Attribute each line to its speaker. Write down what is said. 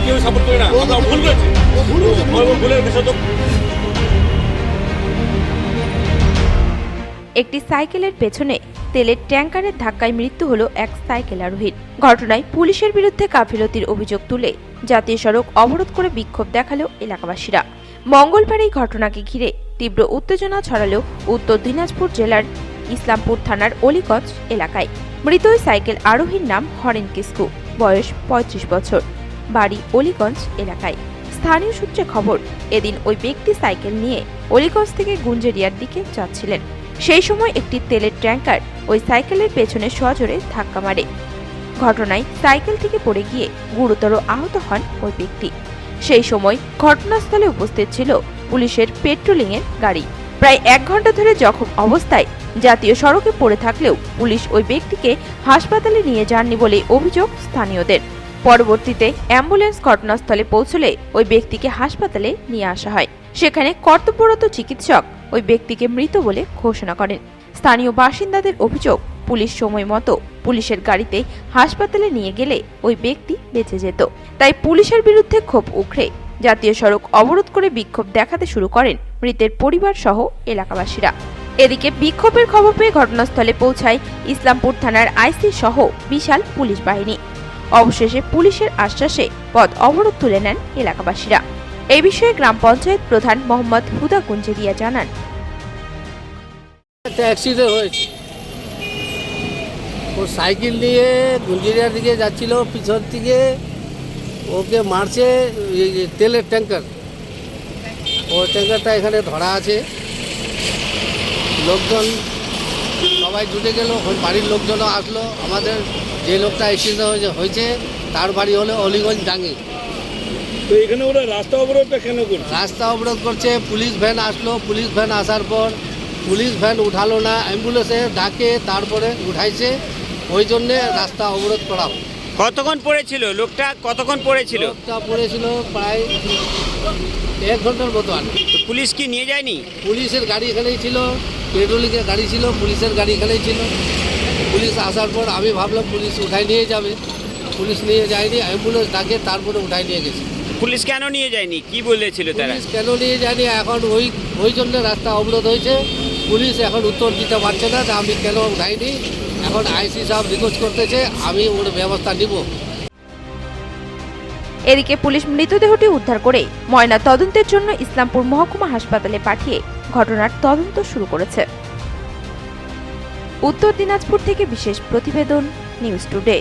Speaker 1: কেউ সাপোর্ট করে না, আমরা ভুল করেছি, ভুলের বিষয় তো।
Speaker 2: একটি সাইকেলের পেছনে তেলের ট্যাঙ্কারের ধাক্কায় মৃত্যু হলো এক সাইকেল আরোহীর। ঘটনায় পুলিশের বিরুদ্ধে গাফিলতির অভিযোগ তুলে জাতীয় সড়ক অবরোধ করে বিক্ষোভ দেখালো এলাকাবাসীরা। মঙ্গলবার এই ঘটনাকে ঘিরে তীব্র উত্তেজনা ছড়ালো উত্তর দিনাজপুর জেলার ইসলামপুর থানার অলিগঞ্জ এলাকায়। মৃত ওই সাইকেল আরোহীর নাম হরেন কিসকু, বয়স ৩৫ বছর, বাড়ি অলিগঞ্জ এলাকায়। স্থানীয় সূত্রে খবর, এদিন ওই ব্যক্তি সাইকেল নিয়ে অলিগঞ্জ থেকে গুঞ্জেরিয়ার দিকে যাচ্ছিলেন। সেই সময় একটি তেলের ট্যাঙ্কার ওই সাইকেলের পেছনে সজোরে ধাক্কা মারে। ঘটনায় সাইকেল থেকে পড়ে গিয়ে গুরুতর আহত হন ওই ব্যক্তি। সেই সময় ঘটনাস্থলে উপস্থিত ছিল পুলিশের পেট্রোলিংয়ের গাড়ি। প্রায় ১ ঘন্টা ধরে জখম অবস্থায় জাতীয় সড়কে পড়ে থাকলেও পুলিশ ওই ব্যক্তিকে হাসপাতালে নিয়ে যাননি বলে অভিযোগ স্থানীয়দের। পরবর্তীতে অ্যাম্বুলেন্স ঘটনাস্থলে পৌঁছলে ওই ব্যক্তিকে হাসপাতালে নিয়ে আসা হয়। সেখানে কর্তব্যরত চিকিৎসক ওই ব্যক্তিকে মৃত বলে ঘোষণা করেন। স্থানীয় বাসিন্দাদের অভিযোগ, পুলিশ সময় মতো পুলিশের গাড়িতে হাসপাতালে নিয়ে গেলে ওই ব্যক্তি বেঁচে যেত। তাই পুলিশের বিরুদ্ধে ক্ষোভ উগরে জাতীয় সড়ক অবরোধ করে বিক্ষোভ দেখাতে শুরু করেন মৃতের পরিবার সহ এলাকাবাসীরা। এদিকে বিক্ষোভের খবর পেয়ে ঘটনাস্থলে পৌঁছায় ইসলামপুর থানার আইসি সহ বিশাল পুলিশ বাহিনী। অবশেষে পুলিশের আশ্বাসে পথ অবরোধ তুলে নেন এলাকাবাসীরা। এই বিষয়ে গ্রাম পঞ্চায়েত প্রধান মোহাম্মদ হুদা গুঞ্জেরিয়া জানান,
Speaker 3: একটা অ্যাক্সিডেন্ট হয়েছে। ও সাইকেল নিয়ে গুঞ্জেরিয়ার দিকে যাচ্ছিল, পিছন থেকে ওকে মারছে এই যে তেলের ট্যাঙ্কার। ও ট্যাঙ্কারটা এখানে ধরা আছে। লোকজন সবাই জুটে গেল, ওই বাড়ির লোকজনও আসলো। আমাদের যে লোকটা অ্যাক্সিডেন্ট হয়েছে তার বাড়ি হলো অলিগঞ্জ ডাঙ্গি।
Speaker 1: তো এখানে ওরা রাস্তা অবরোধটা কেন করছে?
Speaker 3: রাস্তা অবরোধ করছে। পুলিশ ভ্যান আসলো, পুলিশ ভ্যান আসার পর পুলিশ ভ্যান উঠালো না, অ্যাম্বুলেন্সে ডাকে তারপরে উঠাইছে, ওই জন্যে রাস্তা অবরোধ করা হয়।
Speaker 4: কতক্ষণ পড়েছিল লোকটা? কতক্ষণ পড়েছিল?
Speaker 3: লোকটা পড়েছিল প্রায় 1 ঘন্টার মতো আগে।
Speaker 4: তো পুলিশ কি নিয়ে যায়নি?
Speaker 3: পুলিশের গাড়ি এখানেই ছিল, পেট্রোলিংয়ের গাড়ি ছিল, পুলিশের গাড়ি এখানেই ছিল। পুলিশ আসার পর আমি ভাবলাম পুলিশ উঠাই নিয়ে যাবে, পুলিশ নিয়ে যায়নি, অ্যাম্বুলেন্স ডাকে তারপরে উঠাই নিয়ে গেছে।
Speaker 4: পুলিশ কেন নিয়ে যায়নি, কি বলেছিল তারা?
Speaker 3: পুলিশ কেন নিয়ে যায়নি এখন ওই জন্য রাস্তা অবরোধ হয়েছে। পুলিশ এখন উত্তর দিতে পারছে না যে আমি কেন উঠাইনি। এখন আইসি সাহেব রিকোয়েস্ট করতেছে, আমি ওর ব্যবস্থা নিব।
Speaker 2: এদিকে পুলিশ মৃতদেহটি উদ্ধার করে ময়না তদন্তের জন্য ইসলামপুর মহকুমা হাসপাতালে পাঠিয়ে ঘটনার তদন্ত শুরু করেছে। উত্তর দিনাজপুর থেকে বিশেষ প্রতিবেদন, নিউজ টুডে।